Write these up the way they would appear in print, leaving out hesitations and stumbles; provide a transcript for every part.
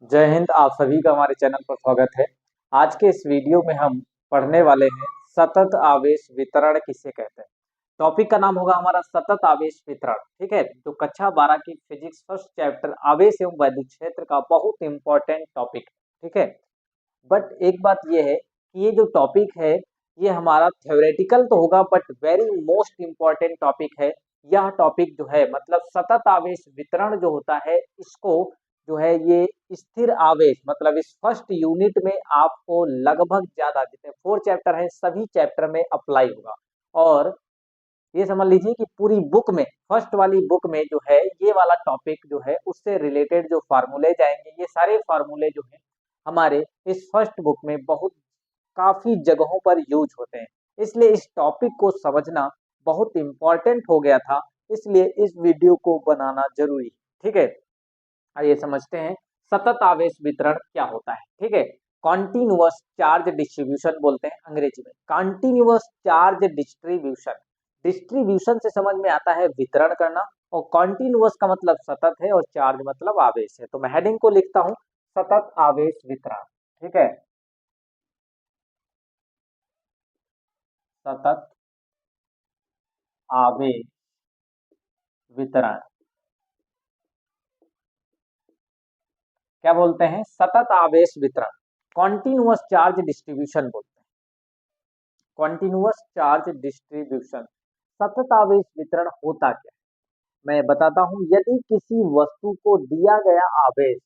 जय हिंद। आप सभी का हमारे चैनल पर स्वागत है। आज के इस वीडियो में हम पढ़ने वाले हैं सतत आवेश वितरण किसे कहते हैं। टॉपिक का नाम होगा हमारा सतत आवेश वितरण। ठीक है, तो कक्षा 12 की फिजिक्स फर्स्ट चैप्टर आवेश एवं वैद्युत क्षेत्र का बहुत इंपॉर्टेंट टॉपिक है। ठीक है, बट एक बात ये है कि ये जो टॉपिक है ये हमारा थ्योरेटिकल तो होगा but very most important topic है। यह टॉपिक जो है मतलब सतत आवेश वितरण जो होता है इसको जो है ये स्थिर आवेश मतलब इस फर्स्ट यूनिट में आपको लगभग ज्यादा जितने 4 चैप्टर है सभी चैप्टर में अप्लाई होगा। और ये समझ लीजिए कि पूरी बुक में फर्स्ट वाली बुक में जो है ये वाला टॉपिक जो है उससे रिलेटेड जो फार्मूले जाएंगे ये सारे फार्मूले जो है हमारे इस फर्स्ट बुक में बहुत काफी जगहों पर यूज होते हैं। इसलिए इस टॉपिक को समझना बहुत इंपॉर्टेंट हो गया था, इसलिए इस वीडियो को बनाना जरूरी है। ठीक है, आइए समझते हैं सतत आवेश वितरण क्या होता है। ठीक है, कॉन्टिन्यूअस चार्ज डिस्ट्रीब्यूशन बोलते हैं अंग्रेजी में। कॉन्टिन्यूअस चार्ज डिस्ट्रीब्यूशन, डिस्ट्रीब्यूशन से समझ में आता है वितरण करना, और कॉन्टिन्यूअस का मतलब सतत है और चार्ज मतलब आवेश है। तो मैं हेडिंग को लिखता हूं सतत आवेश वितरण। ठीक है, सतत आवेश वितरण क्या बोलते हैं? सतत आवेश वितरण, कॉन्टिन्यूअस चार्ज डिस्ट्रीब्यूशन बोलते हैं। कॉन्टिन्यूअस चार्ज डिस्ट्रीब्यूशन, सतत आवेश वितरण होता क्या है मैं बताता हूं। यदि किसी वस्तु को दिया गया आवेश,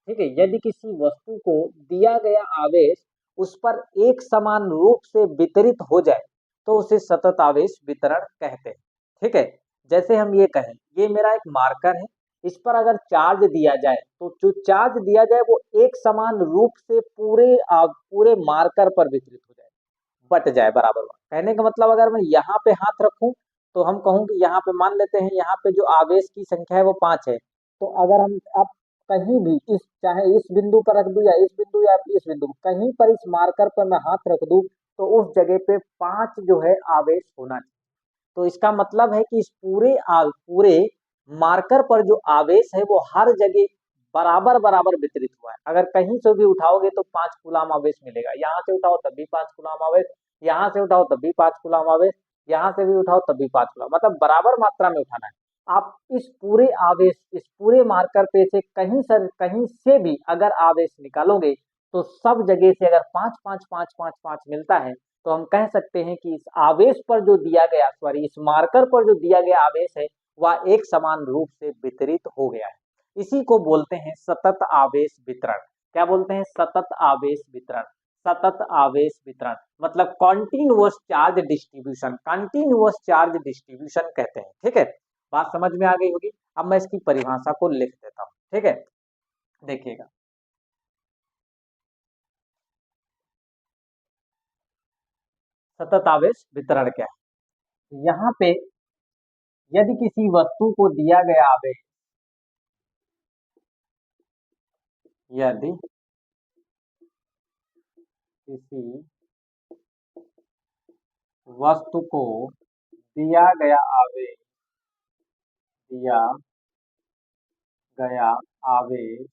ठीक है, यदि किसी वस्तु को दिया गया आवेश उस पर एक समान रूप से वितरित हो जाए तो उसे सतत आवेश वितरण कहते हैं। ठीक है, जैसे हम ये कहें ये मेरा एक मार्कर है, इस पर अगर चार्ज दिया जाए तो जो चार्ज दिया जाए वो एक समान रूप से पूरे मार्कर पर वितरित हो जाए, बट जाए बराबर। कहने का मतलब अगर मैं यहाँ पे हाथ रखूं तो हम कहूं कि यहाँ पे मान लेते हैं यहाँ पे जो आवेश की संख्या है वो 5 है। तो अगर हम अब कहीं भी इस चाहे इस बिंदु पर रख दूं या इस बिंदु या इस बिंदु कहीं पर इस मार्कर पर मैं हाथ रख दूं तो उस जगह पे 5 जो है आवेश होना चाहिए। तो इसका मतलब है कि इस पूरे मार्कर पर जो आवेश है वो हर जगह बराबर बराबर वितरित हुआ है। अगर कहीं से भी उठाओगे तो 5 कूलाम आवेश मिलेगा, यहाँ से उठाओ तब भी 5 कूलाम आवेश, यहाँ से उठाओ तब भी 5 कूलाम आवेश, यहाँ से भी उठाओ तब भी 5 कूलाम, मतलब बराबर मात्रा में उठाना है। आप इस पूरे आवेश इस पूरे मार्कर पे से कहीं से भी अगर आवेश निकालोगे तो सब जगह से अगर 5 5 5 5 5 मिलता है तो हम कह सकते हैं कि इस आवेश पर जो दिया गया सॉरी इस मार्कर पर जो दिया गया आवेश है वह एक समान रूप से वितरित हो गया है। इसी को बोलते हैं सतत आवेश वितरण। क्या बोलते हैं? सतत आवेश वितरण। सतत आवेश वितरण मतलब continuous charge distribution, continuous charge distribution कहते हैं। ठीक है, बात समझ में आ गई होगी। अब मैं इसकी परिभाषा को लिख देता हूं। ठीक है, देखिएगा सतत आवेश वितरण क्या है। यहाँ पे यदि किसी वस्तु को दिया गया आवेश, यदि किसी वस्तु को दिया गया आवेश, दिया गया आवेश,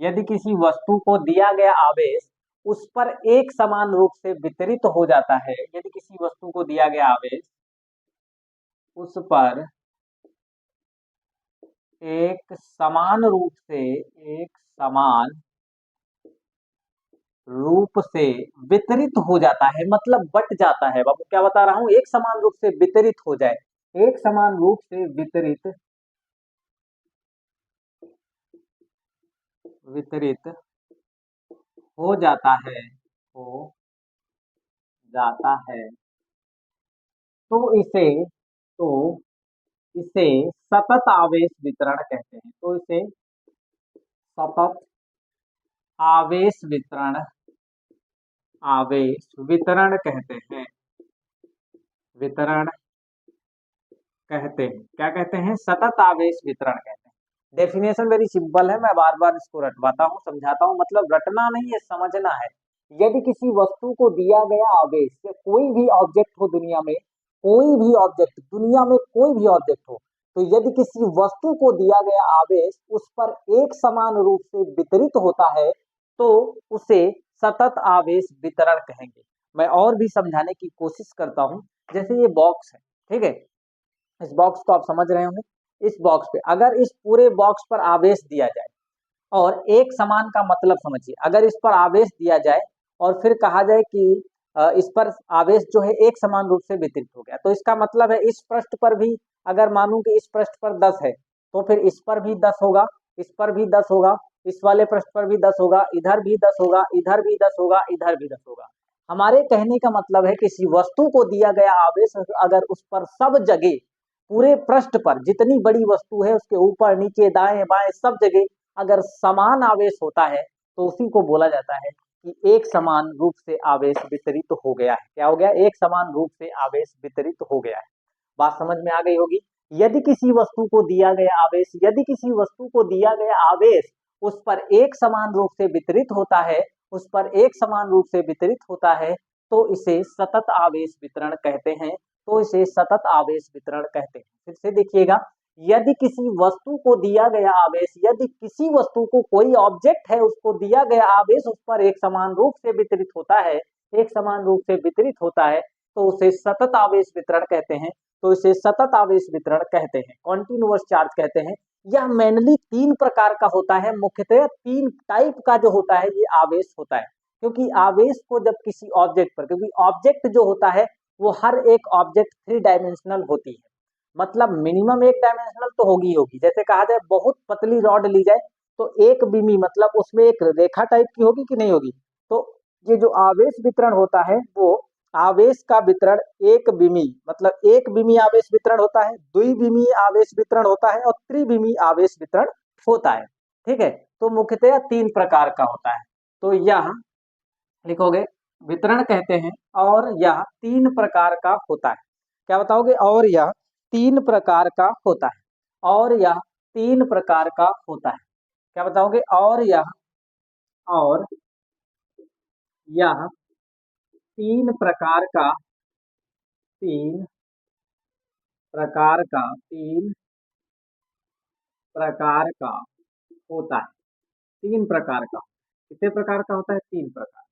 यदि किसी वस्तु को दिया गया आवेश उस पर एक समान रूप से वितरित हो जाता है, यदि किसी वस्तु को दिया गया आवेश उस पर एक समान रूप से वितरित हो जाता है, मतलब बट जाता है। बाबू क्या बता रहा हूं? एक समान रूप से वितरित हो जाए, एक समान रूप से वितरित वितरित हो जाता है, हो जाता है तो तो इसे सतत आवेश वितरण कहते हैं। तो इसे सतत आवेश वितरण आवेश वितरण कहते हैं। वितरण कहते हैं, क्या कहते हैं? सतत आवेश वितरण कहते हैं। डेफिनेशन वेरी सिंपल है, मैं बार बार इसको रटवाता हूँ समझाता हूँ, मतलब रटना नहीं है समझना है। यदि किसी वस्तु को दिया गया आवेश या कोई भी ऑब्जेक्ट हो दुनिया में, कोई भी ऑब्जेक्ट दुनिया में कोई भी ऑब्जेक्ट हो, तो यदि किसी वस्तु को दिया गया आवेश उस पर एक समान रूप से वितरित होता है तो उसे सतत आवेश वितरण कहेंगे। मैं और भी समझाने की कोशिश करता हूं। जैसे ये बॉक्स है, ठीक है, इस बॉक्स को आप समझ रहे होंगे। इस बॉक्स पे अगर इस पूरे बॉक्स पर आवेश दिया जाए और एक समान का मतलब समझिए, अगर इस पर आवेश दिया जाए और फिर कहा जाए कि इस पर आवेश जो है एक समान रूप से वितरित हो गया, तो इसका मतलब है इस पृष्ठ पर भी अगर मानूं कि इस पृष्ठ पर 10 है तो फिर इस पर भी 10 होगा, इस पर भी 10 होगा, इस वाले पृष्ठ पर भी 10 होगा, इधर भी 10 होगा, इधर भी 10 होगा, इधर भी 10 होगा। हमारे कहने का मतलब है किसी वस्तु को दिया गया आवेश अगर उस पर सब जगह पूरे पृष्ठ पर जितनी बड़ी वस्तु है उसके ऊपर नीचे दाएं बाएं सब जगह अगर समान आवेश होता है तो उसी को बोला जाता है कि एक समान रूप से आवेश वितरित हो गया है। क्या हो गया? एक समान रूप से आवेश वितरित हो गया है। बात समझ में आ गई होगी। यदि किसी वस्तु को दिया गया आवेश यदि किसी वस्तु को दिया गया आवेश उस पर एक समान रूप से वितरित होता है उस पर एक समान रूप से वितरित होता है तो इसे सतत आवेश वितरण कहते हैं। तो इसे सतत आवेश वितरण कहते हैं। फिर से देखिएगा, यदि किसी वस्तु को दिया गया आवेश यदि किसी वस्तु को कोई ऑब्जेक्ट है उसको दिया गया आवेश उस पर एक समान रूप से वितरित होता है एक समान रूप से वितरित होता है तो उसे सतत आवेश वितरण कहते हैं। तो इसे सतत आवेश वितरण कहते हैं, कॉन्टिन्यूअस चार्ज कहते हैं। यह मेनली 3 प्रकार का होता है, मुख्यतः 3 टाइप का जो होता है ये आवेश होता है। क्योंकि आवेश को जब किसी ऑब्जेक्ट पर, क्योंकि ऑब्जेक्ट जो होता है वो हर एक ऑब्जेक्ट 3 डायमेंशनल होती है, मतलब मिनिमम 1 डायमेंशनल तो होगी। जैसे कहा जाए बहुत पतली रॉड ली जाए तो एक बीमी मतलब उसमें एक रेखा टाइप की होगी कि नहीं होगी। तो ये जो आवेश वितरण होता है वो आवेश का वितरण एक बीमी मतलब एक बीमी आवेश वितरण होता है, द्विबीमी आवेश वितरण होता है और त्रिबीमी आवेश वितरण होता है। ठीक है, तो मुख्यतः 3 प्रकार का होता है। तो यह लिखोगे वितरण कहते हैं और यह 3 प्रकार का होता है। क्या बताओगे? और यह 3 प्रकार का होता है। और यह 3 प्रकार का होता है। क्या बताओगे? और यह 3 प्रकार का 3 प्रकार का 3 प्रकार का होता है। 3 प्रकार का। कितने प्रकार का होता है? 3 प्रकार।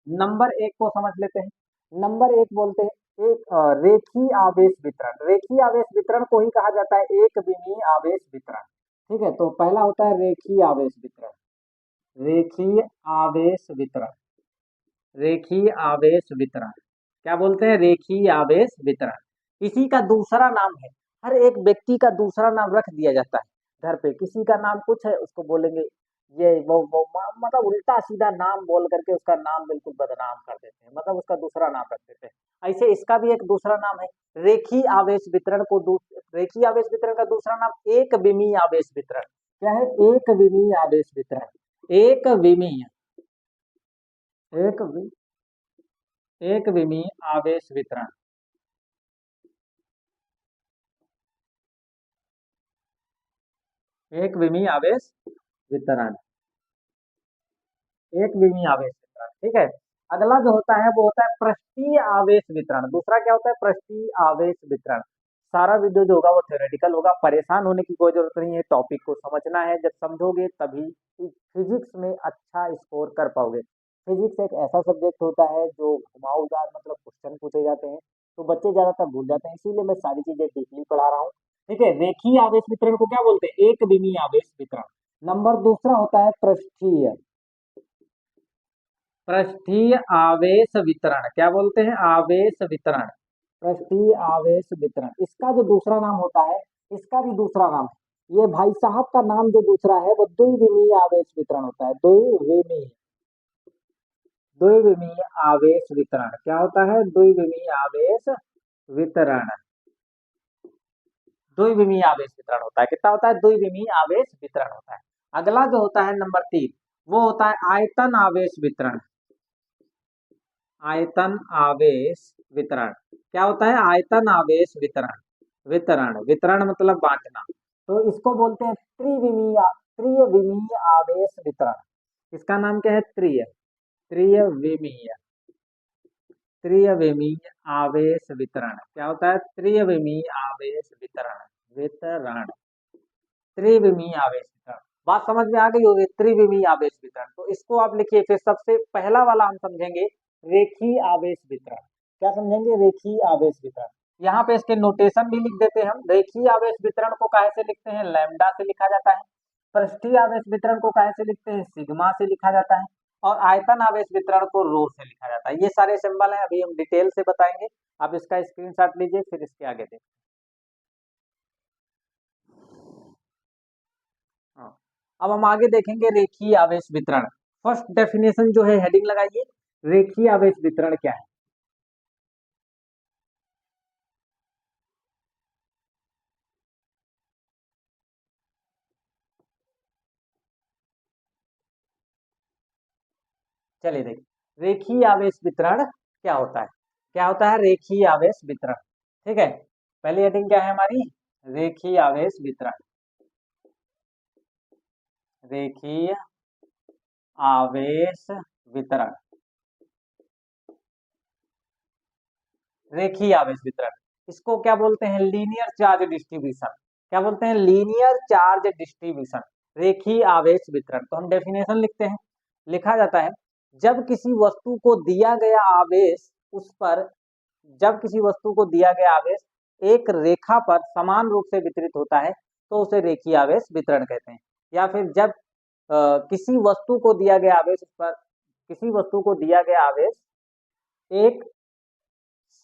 नंबर 1 को समझ लेते हैं। नंबर 1 बोलते हैं एक रेखीय आवेश वितरण। रेखीय आवेश वितरण को ही कहा जाता है एक विमीय आवेश वितरण। ठीक है, तो पहला होता है रेखीय आवेश वितरण। रेखीय आवेश वितरण। रेखीय आवेश वितरण क्या बोलते हैं? रेखीय आवेश वितरण। इसी का दूसरा नाम है, हर एक व्यक्ति का दूसरा नाम रख दिया जाता है। घर पे किसी का नाम कुछ है उसको बोलेंगे ये वो मतलब उल्टा सीधा नाम बोल करके उसका नाम बिल्कुल बदनाम कर देते हैं, मतलब उसका दूसरा नाम रख देते हैं। ऐसे इसका भी एक दूसरा नाम है रेखीय आवेश वितरण को रेखीय आवेश वितरण का दूसरा नाम एक विमीय आवेश वितरण। क्या है? एक विमीय आवेश वितरण। एक विमीय एक वि, एक विमीय आवेश वितरण। एक विमीय आवेश वितरण। एक विमीय आवेश वितरण। ठीक है, अगला जो होता है वो होता है पृष्ठीय आवेश वितरण। दूसरा क्या होता है? पृष्ठीय आवेश वितरण। सारा वीडियो जो होगा वो थ्योरेटिकल होगा, परेशान होने की कोई जरूरत नहीं है। टॉपिक को समझना है, जब समझोगे तभी फिजिक्स में अच्छा स्कोर कर पाओगे। फिजिक्स एक ऐसा सब्जेक्ट होता है जो घुमावदार मतलब क्वेश्चन पूछे जाते हैं तो बच्चे ज्यादातर भूल जाते हैं, इसीलिए मैं सारी चीजें डीपली पढ़ा रहा हूँ। ठीक है, रेखीय आवेश वितरण को क्या बोलते हैं? एक विमीय आवेश वितरण। नंबर दूसरा होता है पृष्ठीय पृष्ठीय आवेश वितरण। क्या बोलते हैं? आवेश वितरण। पृष्ठीय आवेश वितरण, इसका जो दूसरा नाम होता है इसका भी दूसरा नाम है। ये भाई साहब का नाम जो दूसरा है वो द्विविमीय आवेश वितरण होता है। द्विविमीय आवेश वितरण। क्या होता है? द्विविमीय आवेश वितरण। द्विविमीय आवेश वितरण होता है। कितना होता है? द्विविमीय आवेश वितरण होता है। अगला जो होता है नंबर 3 वो होता है आयतन आवेश वितरण। आयतन आवेश वितरण। क्या होता है? आयतन आवेश वितरण। वितरण मतलब बांटना। तो इसको बोलते हैं त्रिविमीय आवेश वितरण। इसका नाम क्या है? त्रिविमीय त्रिविमीय आवेश वितरण। क्या होता है? त्रिविमीय आवेश वितरण। वितरण, त्रिविमीय आवेश वितरण। बात समझ में आ गई होगी, त्रिविमीय आवेश वितरण। तो इसको आप लिखिए। फिर सबसे पहला वाला हम समझेंगे रेखीय आवेश वितरण। क्या समझेंगे? रेखीय आवेश वितरण। यहाँ पे इसके नोटेशन भी लिख देते हैं हम। रेखीय आवेश वितरण को काहे से लिखते हैं? लैम्डा से लिखा जाता है। पृष्ठीय आवेश वितरण को काहे से लिखते हैं? सिग्मा से लिखा जाता है। और आयतन आवेश वितरण को रो से लिखा जाता है। ये सारे सिंबल हैं, अभी हम डिटेल से बताएंगे। आप इसका स्क्रीनशॉट लीजिए, फिर इसके आगे देखिए। हाँ, अब हम आगे देखेंगे रेखीय आवेश वितरण। फर्स्ट डेफिनेशन जो है, हेडिंग लगाइए, रेखीय आवेश वितरण क्या है? चलिए देखिए, रेखीय आवेश वितरण क्या होता है? क्या होता है रेखीय आवेश वितरण? ठीक है, पहली हेडिंग क्या है हमारी? रेखीय आवेश वितरण। रेखीय आवेश वितरण। रेखीय आवेश वितरण, इसको क्या बोलते हैं? Linear charge distribution. क्या बोलते हैं? लीनियर चार्ज डिस्ट्रीब्यूशन, रेखीय आवेश वितरण। तो हम डेफिनेशन लिखते हैं। लिखा जाता है, जब किसी वस्तु को दिया गया आवेश उस पर जब किसी वस्तु को दिया गया आवेश एक रेखा पर समान रूप से वितरित होता है तो उसे रेखीय आवेश वितरण कहते हैं। या फिर जब किसी वस्तु को दिया गया आवेश उस पर किसी वस्तु को दिया गया आवेश एक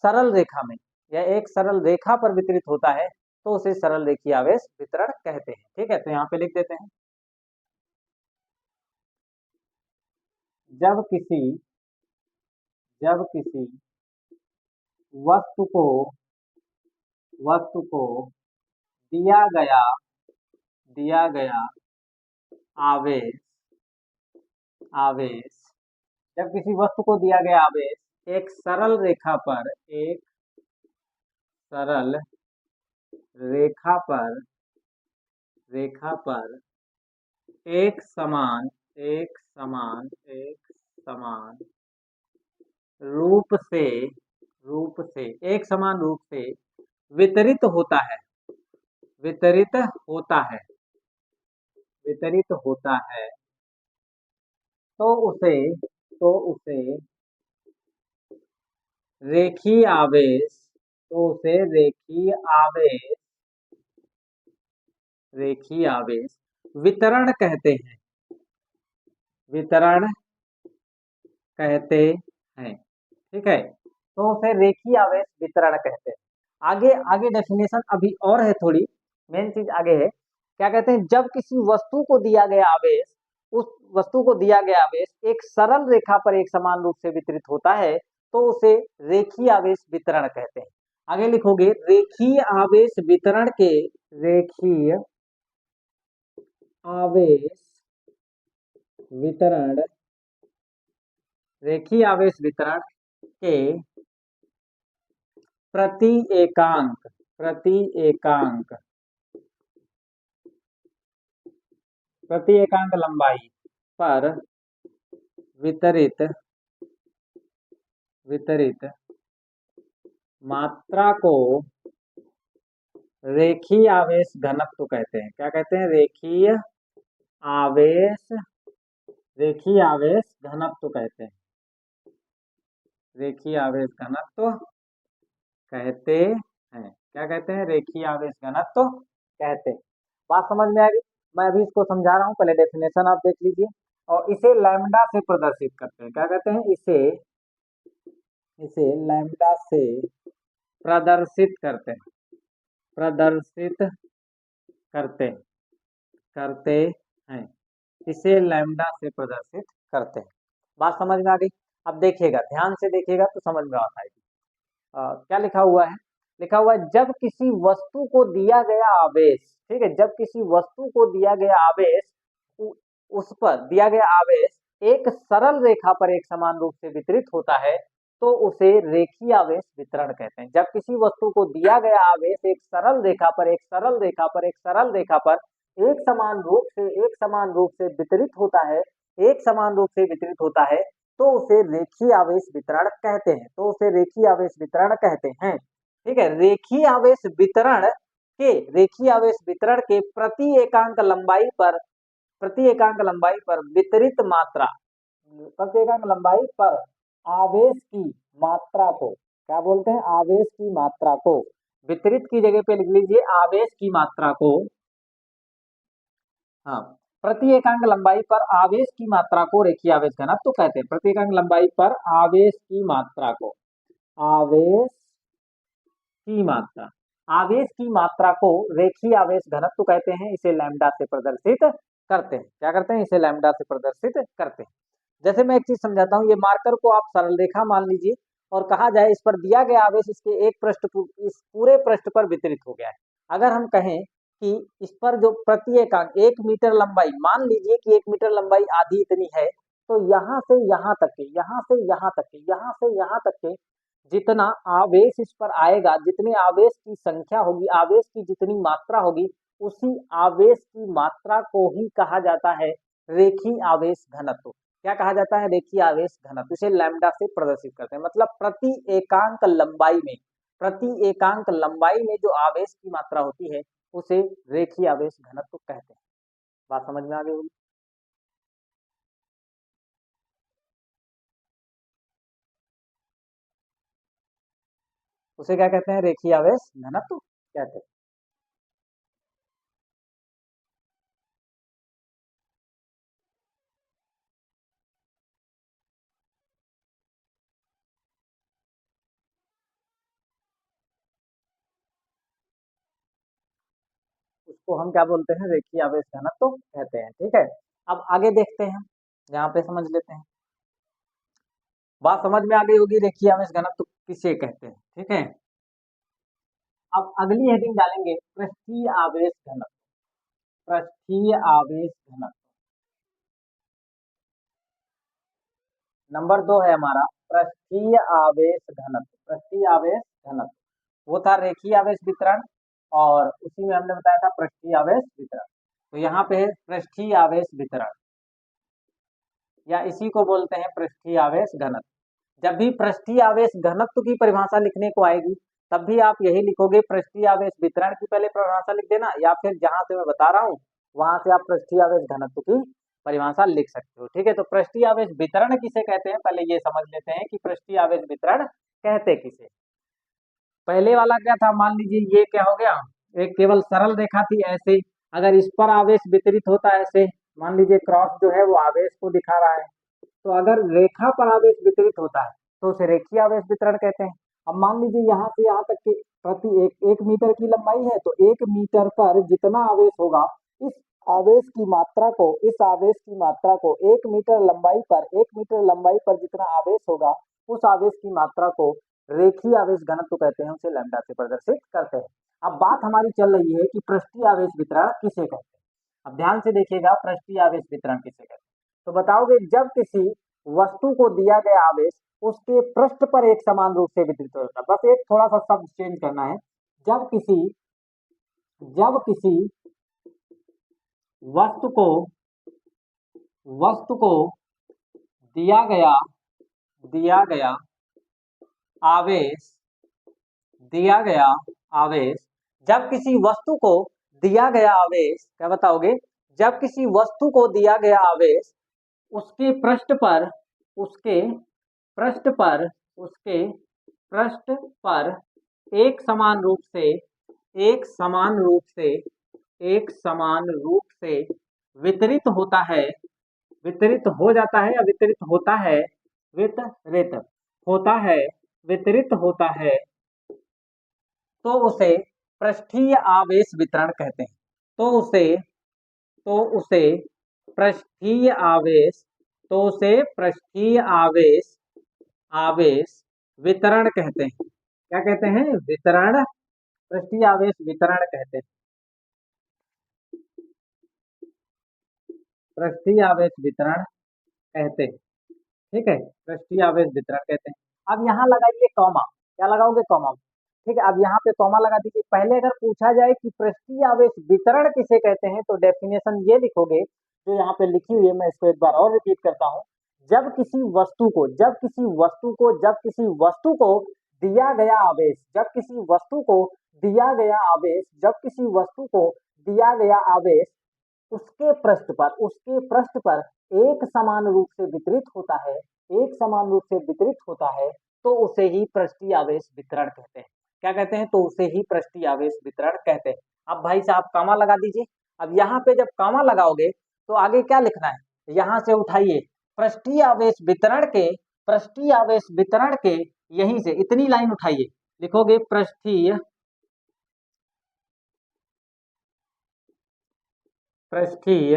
सरल रेखा में या एक सरल रेखा पर वितरित होता है तो उसे सरल रेखीय आवेश वितरण कहते हैं। ठीक है, तो यहाँ पे लिख देते हैं, जब किसी जब किसी वस्तु को वस्तु को दिया गया आवेश आवेश जब किसी वस्तु को दिया गया आवेश एक सरल रेखा पर रेखा पर एक समान एक समान रूप से वितरित होता है वितरित होता है वितरित होता है तो उसे तो उसे रेखीय आवेश तो उसे रेखीय आवेश वितरण कहते हैं वितरण कहते हैं। ठीक है, तो उसे रेखीय आवेश वितरण कहते हैं। आगे आगे डेफिनेशन अभी और है, थोड़ी मेन चीज आगे है। क्या कहते हैं? जब किसी वस्तु को दिया गया आवेश उस वस्तु को दिया गया आवेश एक सरल रेखा पर एक समान रूप से वितरित होता है तो उसे रेखीय आवेश वितरण कहते हैं। आगे लिखोगे, रेखीय आवेश वितरण रेखीय आवेश वितरण के प्रति एकांक लंबाई पर वितरित मात्रा को रेखीय आवेश घनत्व कहते हैं। क्या कहते हैं? रेखीय आवेश घनत्व कहते हैं। रेखीय आवेश घनत्व कहते हैं। क्या कहते हैं? रेखीय आवेश घनत्व कहते हैं। बात समझ में आ गई? मैं अभी इसको समझा रहा हूँ, पहले डेफिनेशन आप देख लीजिए। और इसे लैम्डा से प्रदर्शित करते हैं। क्या कहते हैं? इसे लैम्डा से प्रदर्शित करते हैं करते करते हैं इसे लैम्डा से प्रदर्शित करते हैं। बात समझ में आ गई? अब देखिएगा, ध्यान से देखिएगा तो समझ में आता है। क्या लिखा हुआ है? लिखा हुआ है, जब किसी वस्तु को दिया गया आवेश, ठीक है, जब किसी वस्तु को दिया गया आवेश उस पर दिया गया आवेश एक सरल रेखा पर एक समान रूप से वितरित होता है तो उसे रेखीय आवेश वितरण कहते हैं। जब किसी वस्तु को दिया गया आवेश एक सरल रेखा पर एक समान रूप से वितरित होता है तो उसे रेखीय आवेश वितरण कहते हैं। ठीक है, रेखीय आवेश वितरण के रेखीय आवेश वितरण के प्रति एकांक लंबाई पर वितरित मात्रा, प्रति एकांक लंबाई पर आवेश की मात्रा को क्या बोलते हैं? आवेश की मात्रा को, वितरित की जगह पे लिख लीजिए आवेश की मात्रा को, हाँ, प्रति एकांक लंबाई पर आवेश की मात्रा को रेखीय आवेश घनत्व कहते हैं। प्रति एकांक लंबाई पर आवेश की मात्रा को, आवेश की मात्रा, आवेश की मात्रा को रेखीय आवेश घनत्व कहते हैं। इसे लैम्डा से प्रदर्शित करते हैं। क्या करते हैं? इसे लैम्डा से प्रदर्शित करते हैं। जैसे मैं एक चीज समझाता हूँ, ये मार्कर को आप सरल रेखा मान लीजिए और कहा जाए इस पर दिया गया आवेश इसके एक पृष्ठ, इस पूरे पृष्ठ पर वितरित हो गया है। अगर हम कहें कि इस पर जो प्रति एकांक 1 मीटर लंबाई, मान लीजिए कि 1 मीटर लंबाई आधी इतनी है, तो यहाँ से यहाँ तक के, यहाँ से यहाँ तक के, यहाँ से यहाँ तक के जितना आवेश इस पर आएगा, जितने आवेश की संख्या होगी, आवेश की जितनी मात्रा होगी, उसी आवेश की मात्रा को ही कहा जाता है रेखीय आवेश घनत्व। क्या कहा जाता है? रेखीय आवेश घनत्व। इसे लैम्डा से प्रदर्शित करते हैं। मतलब प्रति एकांक लंबाई में, प्रति एकांक लंबाई में जो आवेश की मात्रा होती है उसे रेखीय आवेश घनत्व कहते हैं। बात समझ में आ गई होगी? उसे क्या कहते हैं? रेखीय आवेश घनत्व कहते हैं। उसको हम क्या बोलते हैं? रेखीय आवेश घनत्व कहते हैं। ठीक है, अब आगे देखते हैं, यहाँ पे समझ लेते हैं। बात समझ में आ गई होगी, रेखीय आवेश घनत्व किसे कहते हैं। ठीक है, अब अगली हेडिंग डालेंगे पृष्ठीय आवेश घनत्व। पृष्ठीय आवेश घनत्व नंबर 2 है हमारा, पृष्ठीय आवेश घनत्व। पृष्ठीय आवेश घनत्व वो था रेखीय आवेश वितरण, और उसी में हमने बताया था पृष्ठीय आवेश वितरण। तो यहाँ पे है पृष्ठीय आवेश वितरण, या इसी को बोलते हैं पृष्ठीय आवेश घनत्व। जब भी पृष्ठीय आवेश घनत्व की परिभाषा लिखने को आएगी, तब भी आप यही लिखोगे, पृष्ठीय आवेश वितरण की पहले परिभाषा लिख देना, या फिर जहां से मैं बता रहा हूँ वहां से आप पृष्ठीय आवेश घनत्व की परिभाषा लिख सकते हो। ठीक है, तो पृष्ठीय आवेश वितरण किसे कहते हैं, पहले ये समझ लेते हैं कि पृष्ठीय आवेश वितरण कहते किसे। पहले वाला क्या था? मान लीजिए ये क्या हो गया, एक केवल सरल रेखा थी ऐसे, अगर इस पर आवेश वितरित होता है ऐसे, मान लीजिए क्रॉस जो है वो आवेश को दिखा रहा है, तो अगर रेखा पर आवेश वितरित होता है तो उसे रेखीय आवेश वितरण कहते हैं। अब मान लीजिए यहाँ से यहाँ तक की प्रति एक मीटर की लंबाई है, तो 1 मीटर पर जितना आवेश होगा, इस आवेश की मात्रा को, इस आवेश की मात्रा को 1 मीटर लंबाई पर, 1 मीटर लंबाई पर जितना आवेश होगा, उस आवेश की मात्रा को रेखीय आवेश घनत्व कहते हैं। उसे लैम्डा से प्रदर्शित करते हैं। अब बात हमारी चल रही है कि पृष्ठीय आवेश वितरण किसे कहते हैं। अब ध्यान से देखिएगा, पृष्ठीय आवेश वितरण किसे कहते हैं। तो बताओगे, जब किसी वस्तु को दिया गया आवेश उसके पृष्ठ पर एक समान रूप से वितरित होता है। बस एक थोड़ा सा शब्द चेंज करना है। जब किसी वस्तु को वस्तु को दिया गया आवेश दिया गया आवेश जब किसी वस्तु को दिया गया आवेश, क्या बताओगे? जब किसी वस्तु को दिया गया आवेश उसके पृष्ठ पर उसके पृष्ठ पर उसके पृष्ठ पर एक समान रूप से एक समान रूप से एक समान रूप से वितरित होता है, वितरित हो जाता है या वितरित होता है, वितरित होता है, वितरित होता है, तो उसे पृष्ठीय आवेश वितरण कहते हैं। तो उसे पृष्ठीय आवेश तो उसे पृष्ठीय आवेश आवेश वितरण कहते हैं। क्या कहते हैं? वितरण, पृष्ठीय आवेश वितरण कहते हैं। पृष्ठीय आवेश वितरण कहते हैं। ठीक है, पृष्ठीय आवेश वितरण कहते हैं। अब यहाँ लगाइए कॉमा। क्या लगाओगे? कॉमा। ठीक है, अब यहाँ पे कॉमा लगा दीजिए। पहले अगर पूछा जाए कि पृष्ठीय आवेश वितरण किसे कहते हैं, तो डेफिनेशन ये लिखोगे जो यहाँ पे लिखी हुई है। मैं इसको एक बार और रिपीट करता हूँ। जब किसी वस्तु को दिया गया आवेश, जब किसी वस्तु को दिया गया आवेश, जब किसी वस्तु को दिया गया आवेश उसके पृष्ठ पर एक समान रूप से वितरित होता है, एक समान रूप से वितरित होता है, तो उसे ही पृष्ठीय आवेश वितरण कहते हैं। क्या कहते हैं? तो उसे ही पृष्ठीय आवेश वितरण कहते हैं। अब भाई साहब कामा लगा दीजिए। अब यहाँ पे जब कामा लगाओगे तो आगे क्या लिखना है? यहाँ से उठाइए पृष्ठीय आवेश वितरण के, पृष्ठीय आवेश वितरण के, यहीं से इतनी लाइन उठाइए, लिखोगे पृष्ठीय पृष्ठीय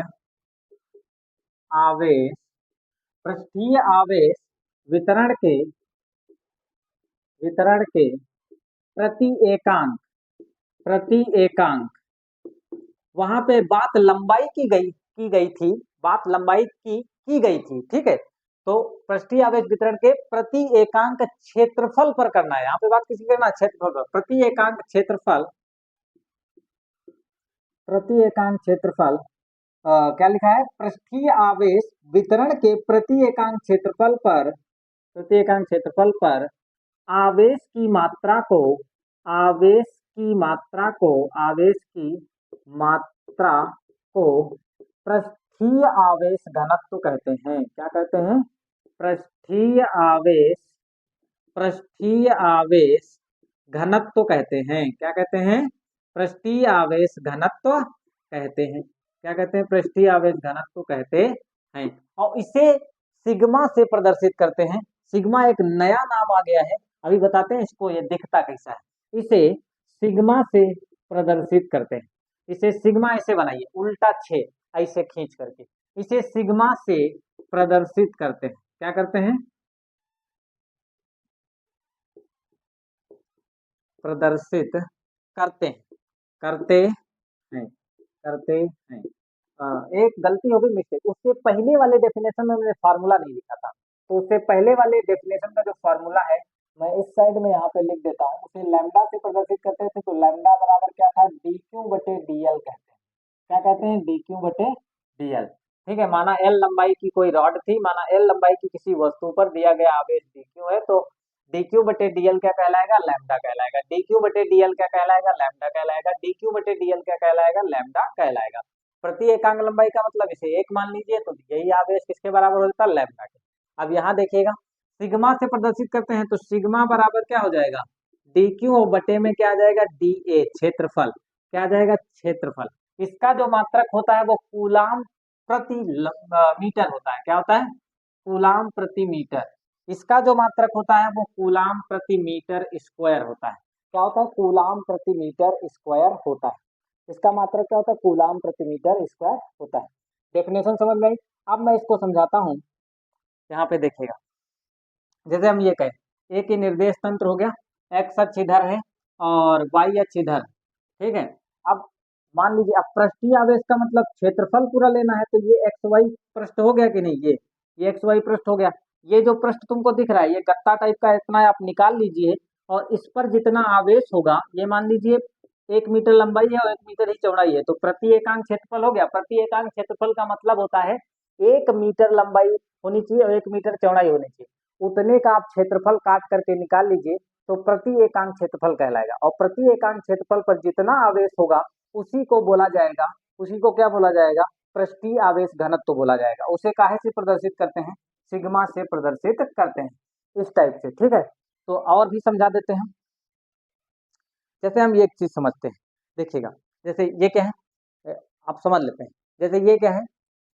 आवेश, पृष्ठीय आवेश वितरण के, वितरण के प्रति एकांक, प्रति एकांक, वहां पे बात लंबाई की गई थी, बात लंबाई की गई थी, ठीक है। तो पृष्ठीय आवेश वितरण के प्रति एकांक क्षेत्रफल पर करना है, यहाँ पे बात किसी करना है क्षेत्रफल पर, प्रति एकांक क्षेत्रफल, प्रति एकांक क्षेत्रफल क्या लिखा है? पृष्ठीय आवेश वितरण के प्रति एकांक क्षेत्रफल पर, प्रति एकांक क्षेत्रफल पर आवेश की मात्रा को, आवेश की मात्रा को, आवेश की मात्रा को पृष्ठीय आवेश घनत्व कहते हैं। क्या कहते हैं? पृष्ठीय आवेश, पृष्ठीय आवेश घनत्व कहते हैं। क्या कहते हैं? पृष्ठीय आवेश घनत्व कहते हैं। क्या कहते हैं? पृष्ठीय आवेश घनत्व कहते हैं। और इसे सिग्मा से प्रदर्शित करते हैं। सिग्मा एक नया नाम आ गया है, अभी बताते हैं इसको, ये दिखता कैसा है। इसे सिग्मा से प्रदर्शित करते हैं। इसे सिग्मा ऐसे बनाइए, उल्टा 6 ऐसे खींच करके इसे सिग्मा से प्रदर्शित करते हैं। क्या करते हैं? प्रदर्शित करते हैं, करते हैं, करते हैं। एक गलती हो गई, मिस्टेक, उससे पहले वाले डेफिनेशन में मैंने फार्मूला नहीं लिखा था, तो उससे पहले वाले डेफिनेशन का जो फार्मूला है मैं इस साइड में यहाँ पे लिख देता हूँ। उसे लैम्डा से प्रदर्शित करते थे, तो लैम्डा बराबर क्या था? डी क्यू बटे डी एल कहते हैं। क्या कहते हैं? डी क्यू बटे डी एल। ठीक है, माना एल लंबाई की कोई रॉड थी, माना एल लंबाई की किसी वस्तु पर दिया गया आवेश डी क्यू है, तो डी क्यू बटे डी एल क्या कहलाएगा? लैम्डा कहलाएगा। डी क्यू बटे डी एल क्या कहलाएगा? लैम्डा कहलाएगा। डी क्यू बटे डी एल क्या कहलाएगा? लैम्डा कहलाएगा। प्रति एकांक लंबाई का मतलब इसे एक मान लीजिए, तो यही आवेश किसके बराबर हो जाता है? लैम्डा के। अब यहाँ देखिएगा, सिग्मा से प्रदर्शित करते हैं, तो सिग्मा बराबर क्या हो जाएगा? डी क्यू बटे में क्या आ जाएगा? डी ए, क्षेत्रफल। क्या आ जाएगा? क्षेत्रफल। इसका जो मात्रक होता है वो कूलाम प्रति मीटर होता है। क्या होता है? कूलाम प्रति मीटर। इसका जो मात्रक होता है वो कूलाम प्रति मीटर स्क्वायर होता है। क्या होता है? कूलाम प्रति मीटर स्क्वायर होता है। इसका मात्रक क्या होता है? कूलाम प्रति मीटर स्क्वायर होता है। डेफिनेशन समझ में आई? अब मैं इसको समझाता हूँ। यहाँ पे देखिएगा, जैसे हम ये कहें, एक ही निर्देश तंत्र हो गया, एक्स अक्ष इधर है और वाई अक्ष इधर, ठीक है। अब मान लीजिए, अब पृष्ठीय आवेश का मतलब क्षेत्रफल पूरा लेना है, तो ये एक्स वाई पृष्ठ हो गया कि नहीं? ये एक्स वाई पृष्ठ हो गया। ये जो पृष्ठ तुमको दिख रहा है, ये गत्ता टाइप का, इतना आप निकाल लीजिए, और इस पर जितना आवेश होगा, ये मान लीजिए 1 मीटर लंबाई है और 1 मीटर ही चौड़ाई है, तो प्रति एकांक क्षेत्रफल हो गया। प्रति एकांक क्षेत्रफल का मतलब होता है 1 मीटर लंबाई होनी चाहिए और 1 मीटर चौड़ाई होनी चाहिए। उतने का आप क्षेत्रफल काट करके निकाल लीजिए, तो प्रति एकांक क्षेत्रफल कहलाएगा। और प्रति एकांक क्षेत्रफल पर जितना आवेश होगा उसी को बोला जाएगा, उसी को क्या बोला जाएगा? पृष्ठीय आवेश घनत्व बोला जाएगा। उसे काहे से प्रदर्शित करते हैं? सिग्मा से प्रदर्शित करते हैं, इस टाइप से, ठीक है। तो और भी समझा देते हैं। जैसे हम ये एक चीज समझते हैं, देखिएगा, जैसे ये क्या है, आप समझ लेते हैं। जैसे ये क्या है,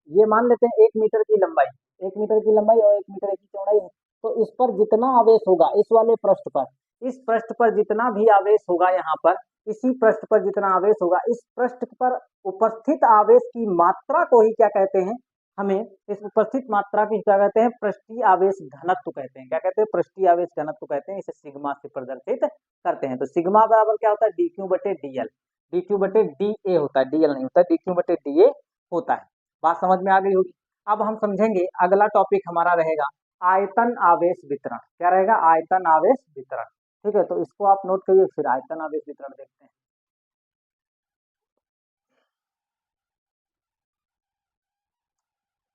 ये मान लेते हैं 1 मीटर की लंबाई, 1 मीटर की लंबाई और 1 मीटर की चौड़ाई है। तो इस पर जितना आवेश होगा, इस वाले पृष्ठ पर, इस पृष्ठ पर जितना भी आवेश होगा, यहाँ पर इसी पृष्ठ पर जितना आवेश होगा, इस पृष्ठ पर उपस्थित आवेश की मात्रा को ही क्या कहते हैं? हमें इस उपस्थित मात्रा की क्या कहते हैं? पृष्ठीय आवेश घनत्व कहते हैं। क्या कहते हैं? पृष्ठीय आवेश घनत्व कहते हैं। इसे सिग्मा से प्रदर्शित करते हैं। तो सिग्मा बराबर क्या होता है? डी क्यू बटे डी एल। डी क्यू बटे डी ए होता है, डी एल नहीं होता, डी क्यू बटे डी ए होता है। बात समझ में आ गई होगी। अब हम समझेंगे, अगला टॉपिक हमारा रहेगा आयतन आवेश वितरण। क्या रहेगा? आयतन आवेश वितरण। ठीक है, तो इसको आप नोट करिए, फिर आयतन आवेश वितरण देखते हैं।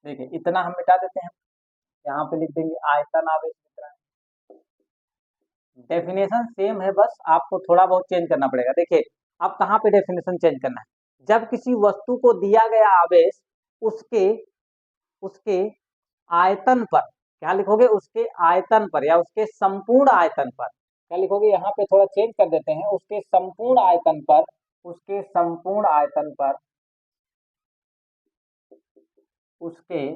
देखिए, इतना हम मिटा देते हैं, यहाँ पे लिख देंगे आयतन आवेश वितरण। डेफिनेशन सेम है, बस आपको थोड़ा बहुत चेंज करना पड़ेगा। देखिए अब कहाँ पे डेफिनेशन चेंज करना है। जब किसी वस्तु को दिया गया आवेश उसके उसके आयतन पर, क्या लिखोगे, उसके आयतन पर या उसके संपूर्ण आयतन पर, क्या लिखोगे, यहाँ पे थोड़ा चेंज कर देते हैं, उसके संपूर्ण आयतन पर, उसके संपूर्ण आयतन पर, उसके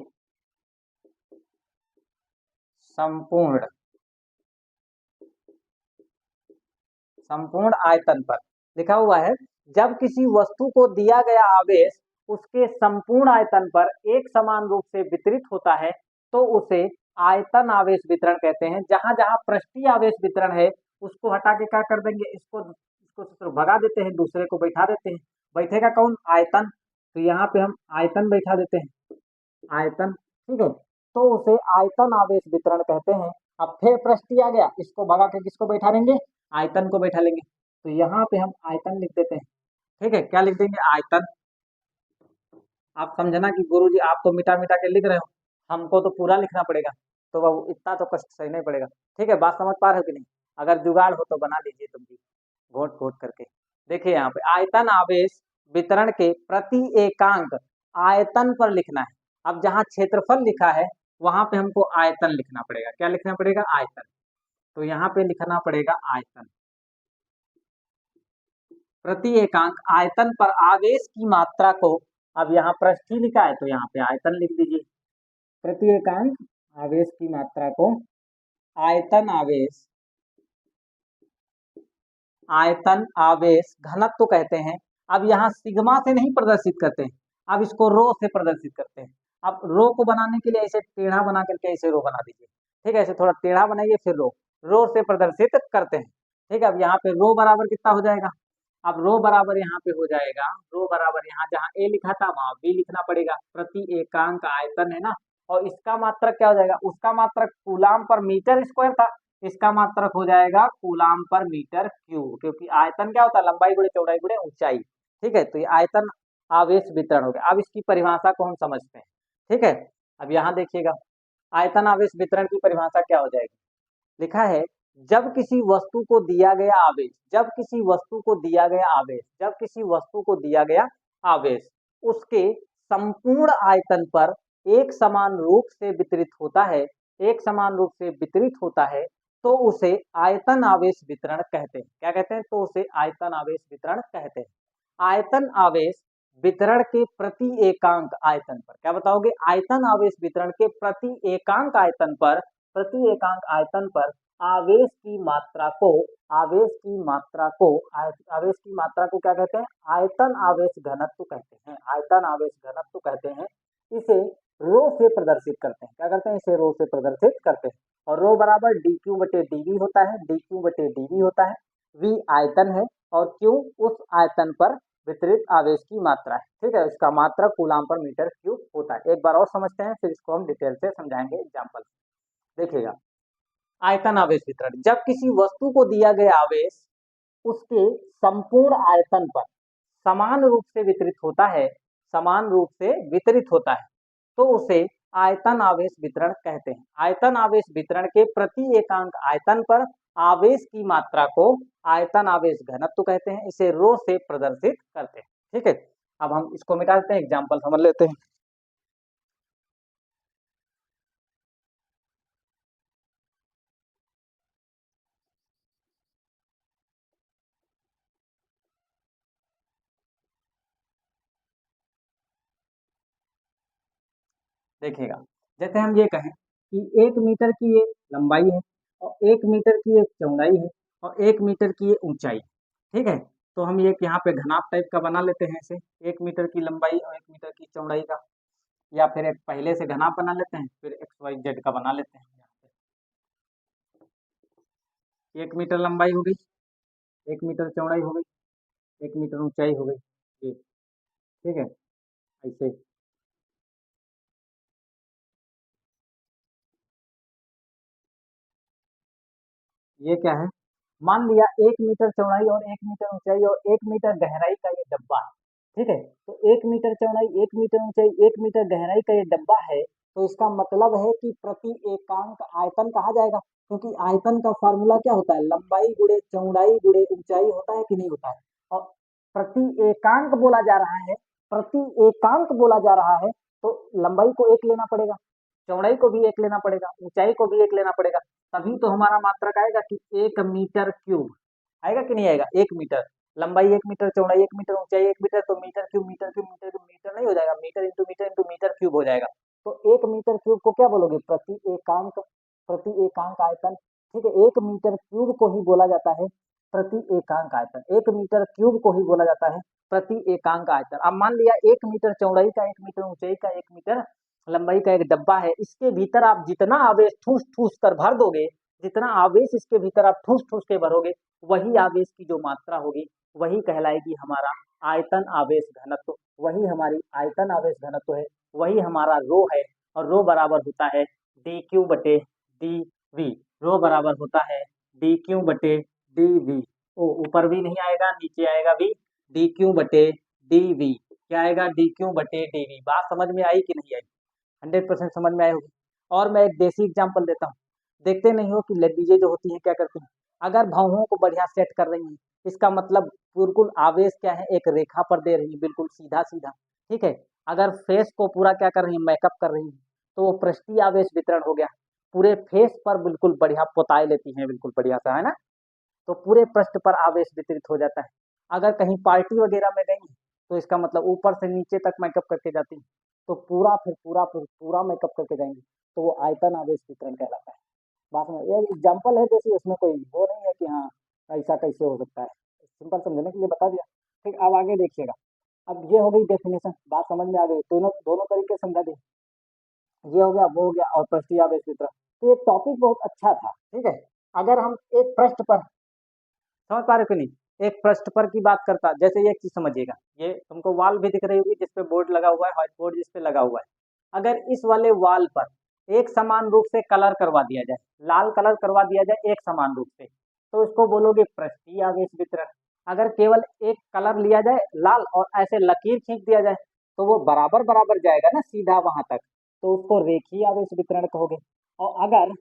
संपूर्ण संपूर्ण आयतन पर लिखा हुआ है। जब किसी वस्तु को दिया गया आवेश उसके संपूर्ण आयतन पर एक समान रूप से वितरित होता है तो उसे आयतन आवेश वितरण कहते हैं। जहां जहां पृष्ठीय आवेश वितरण है उसको हटा के क्या कर देंगे, इसको तो भगा देते हैं, दूसरे को बैठा देते हैं। बैठेगा कौन, आयतन, तो यहाँ पे हम आयतन बैठा देते हैं, आयतन, ठीक है, तो उसे आयतन आवेश वितरण कहते हैं। अब फिर पृष्ठीय आ गया, इसको भगा के किसको बैठा देंगे, आयतन को बैठा लेंगे, तो यहाँ पे हम आयतन लिख देते हैं। ठीक है, क्या लिख देंगे, आयतन। आप समझना कि गुरुजी आप तो मिटा मिटा के लिख रहे हो, हमको तो पूरा लिखना पड़ेगा, तो वो इतना तो कष्ट सही नहीं पड़ेगा। ठीक है, बात समझ पा रहे हो कि नहीं, अगर जुगाड़ हो तो बना लीजिए तुम भी घोट घोट करके। देखिए यहाँ पे आयतन आवेश वितरण के प्रति एकांक आयतन पर लिखना है। अब जहाँ क्षेत्रफल लिखा है वहां पे हमको आयतन लिखना पड़ेगा। क्या लिखना पड़ेगा, आयतन, तो यहाँ पे लिखना पड़ेगा आयतन। प्रति एकांक आयतन पर आवेश की मात्रा को, अब यहाँ पृष्ठीय लिखा है तो यहाँ पे आयतन लिख दीजिए। प्रति एकांक आवेश की मात्रा को आयतन आवेश, आयतन आवेश घनत्व कहते हैं। अब यहाँ सिग्मा से नहीं प्रदर्शित करते हैं, अब इसको रो से प्रदर्शित करते हैं। अब रो को बनाने के लिए ऐसे टेढ़ा बना करके ऐसे रो बना दीजिए। ठीक है, ऐसे थोड़ा टेढ़ा बनाइए फिर रो से प्रदर्शित करते हैं। ठीक है, अब यहाँ पे रो बराबर कितना हो जाएगा, अब रो बराबर यहाँ पे हो जाएगा, रो बराबर यहाँ जहाँ ए लिखा था वहां बी लिखना पड़ेगा। प्रति एकांक आयतन है ना, और इसका मात्रक क्या हो जाएगा, उसका मात्रक कूलाम पर मीटर स्क्वायर था, इसका मात्रक हो जाएगा कूलाम पर मीटर क्यूब, क्योंकि आयतन क्या होता है, लंबाई गुणे चौड़ाई गुणे ऊंचाई। ठीक है, तो ये आयतन आवेश वितरण हो गया। अब इसकी परिभाषा को हम समझते हैं। ठीक है, अब यहाँ देखिएगा आयतन आवेश वितरण की परिभाषा क्या हो जाएगी, लिखा है जब किसी वस्तु को दिया गया आवेश, जब किसी वस्तु को दिया गया आवेश, जब किसी वस्तु को दिया गया आवेश उसके संपूर्ण आयतन पर एक समान रूप से वितरित होता है, एक समान रूप से वितरित होता है तो उसे आयतन आवेश वितरण कहते हैं। क्या कहते हैं, तो उसे आयतन आवेश वितरण कहते हैं। आयतन आवेश वितरण के प्रति एकांक आयतन पर, क्या बताओगे, आयतन आवेश वितरण के प्रति एकांक आयतन पर, प्रति एकांक आयतन पर आवेश की मात्रा को, आवेश की मात्रा को, आवेश की मात्रा को क्या कहते हैं, आयतन आवेश घनत्व कहते हैं, आयतन आवेश घनत्व कहते हैं। इसे रो से प्रदर्शित करते हैं, क्या करते हैं, इसे रो से प्रदर्शित करते हैं। और रो बराबर डी क्यू बटे डीवी होता है, डी क्यू बटे डीवी होता है। वी आयतन है और क्यू उस आयतन पर वितरित आवेश की मात्रा है। ठीक है, इसका मात्रा कूलाम पर मीटर क्यूब होता है। एक बार और समझते हैं फिर इसको हम डिटेल से समझाएंगे एग्जाम्पल। देखिएगा आयतन आवेश वितरण, जब किसी वस्तु को दिया गया आवेश उसके संपूर्ण आयतन पर समान रूप से वितरित होता है, समान रूप से वितरित होता है तो उसे आयतन आवेश वितरण कहते हैं। आयतन आवेश वितरण के प्रति एकांक आयतन पर आवेश की मात्रा को आयतन आवेश घनत्व कहते हैं। इसे रो से प्रदर्शित करते हैं। ठीक है, अब हम इसको मिटा देते हैं, एग्जाम्पल समझ लेते हैं। देखिएगा, जैसे हम ये कहें कि 1 मीटर की ये लंबाई है और 1 मीटर की एक चौड़ाई है और 1 मीटर की ये ऊंचाई। ठीक है, तो हम ये यहाँ पे घनाभ टाइप का बना लेते हैं ऐसे, 1 मीटर की लंबाई और 1 मीटर की चौड़ाई का, या फिर एक पहले से घनाभ बना लेते हैं फिर एक्स वाई जेड का बना लेते हैं। यहाँ पे 1 मीटर लंबाई हो गई, 1 मीटर चौड़ाई हो गई, 1 मीटर ऊंचाई हो गई, ये ठीक है, ऐसे। ये क्या है, मान लिया 1 मीटर चौड़ाई और 1 मीटर ऊंचाई और 1 मीटर गहराई का ये डब्बा है। ठीक है, तो 1 मीटर चौड़ाई, 1 मीटर ऊंचाई, 1 मीटर गहराई का ये डब्बा है। तो इसका मतलब है कि प्रति एकांक आयतन कहा जाएगा, क्योंकि आयतन का फार्मूला क्या होता है, लंबाई गुणे चौड़ाई गुणे ऊंचाई होता है कि नहीं होता है। और प्रति एकांक बोला जा रहा है, प्रति एकांक बोला जा रहा है, तो लंबाई को एक लेना पड़ेगा, चौड़ाई को भी एक लेना पड़ेगा, ऊंचाई को भी एक लेना पड़ेगा, तभी तो हमारा मात्रक आएगा कि 1 मीटर क्यूब। आएगा कि नहीं आएगा? 1 मीटर, लंबाई 1 मीटर, चौड़ाई 1 मीटर, ऊंचाई 1 मीटर, तो metre cube metre cube metre cube metre नहीं हो जाएगा, मीटर इंटू मीटर क्यूब हो जाएगा। तो 1 मीटर क्यूब को क्या बोलोगे? प्रति एकांक, प्रति एकांक आयतन। ठीक है, 1 मीटर क्यूब को ही बोला जाता है प्रति एकांक आयतन, 1 मीटर क्यूब को ही बोला जाता है प्रति एकांक आयतन। अब मान लिया 1 मीटर चौड़ाई का, 1 मीटर ऊंचाई का, 1 मीटर लंबाई का एक डब्बा है, इसके भीतर आप जितना आवेश ठूस ठूस कर भर दोगे, जितना आवेश इसके भीतर आप ठूस ठूस के भरोगे, वही आवेश की जो मात्रा होगी वही कहलाएगी हमारा आयतन आवेश घनत्व, वही हमारी आयतन आवेश घनत्व है, वही हमारा रो है। और रो बराबर होता है डी क्यू बटे डी वी, रो बराबर होता है डी क्यू बटे डी वी। ओ ऊपर भी नहीं आएगा, नीचे आएगा भी, डी क्यू बटे डी वी। क्या आएगा? डी क्यू बटे डी वी। बात समझ में आई कि नहीं आई? 100% समझ में आई होगी। और मैं एक देसी एग्जाम्पल देता हूँ, देखते नहीं हो कि लेडीजें जो होती हैं क्या करती हैं, अगर भौहों को बढ़िया सेट कर रही हैं, इसका मतलब बिल्कुल आवेश क्या है, एक रेखा पर दे रही है, बिल्कुल सीधा सीधा। ठीक है, अगर फेस को पूरा क्या कर रही है, मेकअप कर रही है, तो वो पृष्ठीय आवेश वितरण हो गया, पूरे फेस पर बिल्कुल बढ़िया पोताए लेती हैं, बिल्कुल बढ़िया सा, है ना, तो पूरे पृष्ठ पर आवेश वितरित हो जाता है। अगर कहीं पार्टी वगैरह में गई हैं, तो इसका मतलब ऊपर से नीचे तक मेकअप करके जाती हैं, तो पूरा मेकअप करके जाएंगे, तो वो आयतन आवेश वितरण कहलाता है। बात में ये एग्जाम्पल है, जैसे उसमें कोई वो नहीं है कि हाँ ऐसा कैसे हो सकता है, सिंपल समझने के लिए बता दिया। ठीक, अब आगे देखिएगा। अब ये हो गई डेफिनेशन, बात समझ में आ गई, दोनों दोनों तरीके समझा दी, ये हो गया वो हो गया, और पृष्ठीय आवेश वितरण। तो ये टॉपिक बहुत अच्छा था। ठीक है, अगर हम एक पृष्ठ पर, समझ पा रहे हो कि नहीं, एक पृष्ठ पर की बात करता, जैसे एक चीज समझिएगा, ये तुमको वॉल भी दिख रही होगी जिसपे बोर्ड लगा हुआ है, व्हाइट बोर्ड जिसपे लगा हुआ है, अगर इस वाले वॉल पर एक समान रूप से कलर करवा दिया जाए, लाल कलर करवा दिया जाए एक समान रूप से, तो इसको बोलोगे पृष्ठीय आवेश वितरण। अगर केवल एक कलर लिया जाए लाल और ऐसे लकीर खींच दिया जाए, तो वो बराबर बराबर जाएगा ना सीधा वहां तक, तो उसको रेखीय आवेश वितरण कहोगे। और अगर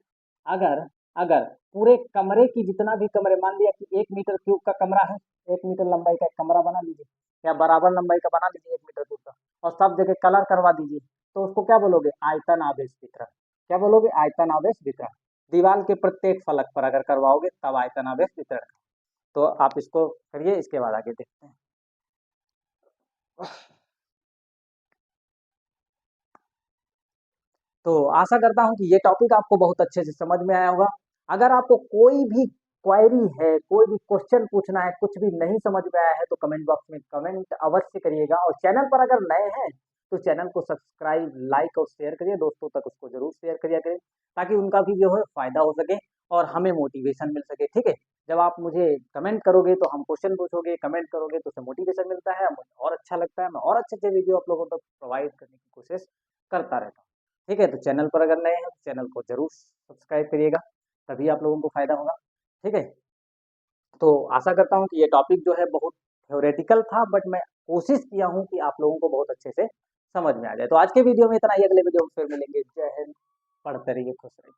अगर अगर पूरे कमरे की, जितना भी कमरे, मान लिया कि 1 मीटर क्यूब का कमरा है, 1 मीटर लंबाई का एक कमरा बना लीजिए, या बराबर लंबाई का बना लीजिए 1 मीटर क्यूब का, और सब जगह कलर करवा दीजिए, तो उसको क्या बोलोगे? आयतन आवेश वितरण। क्या बोलोगे? आयतन आवेश वितरण। दीवार के प्रत्येक फलक पर अगर करवाओगे तब आयतन आवेश वितरण। तो आप इसको करिए, इसके बाद आगे देखते हैं। तो आशा करता हूँ कि ये टॉपिक आपको बहुत अच्छे से समझ में आया होगा। अगर आपको कोई भी क्वेरी है, कोई भी क्वेश्चन पूछना है, कुछ भी नहीं समझ में आया है, तो कमेंट बॉक्स में कमेंट अवश्य करिएगा। और चैनल पर अगर नए हैं तो चैनल को सब्सक्राइब, लाइक और शेयर करिए, दोस्तों तक उसको जरूर शेयर करिए करें, ताकि उनका भी जो है फायदा हो सके और हमें मोटिवेशन मिल सके। ठीक है, जब आप मुझे कमेंट करोगे तो हम क्वेश्चन पूछोगे, कमेंट करोगे तो उससे मोटिवेशन मिलता है, मुझे और अच्छा लगता है, मैं और अच्छे अच्छे वीडियो आप लोगों तक प्रोवाइड करने की कोशिश करता रहता हूँ। ठीक है, तो चैनल पर अगर नए हैं तो चैनल को जरूर सब्सक्राइब करिएगा, तभी आप लोगों को फायदा होगा। ठीक है, तो आशा करता हूँ कि ये टॉपिक जो है बहुत थ्योरेटिकल था, बट मैं कोशिश किया हूँ कि आप लोगों को बहुत अच्छे से समझ में आ जाए। तो आज के वीडियो में इतना ही, अगले वीडियो में फिर मिलेंगे। जय हिंद, पढ़ते रहिए, खुश रहिए।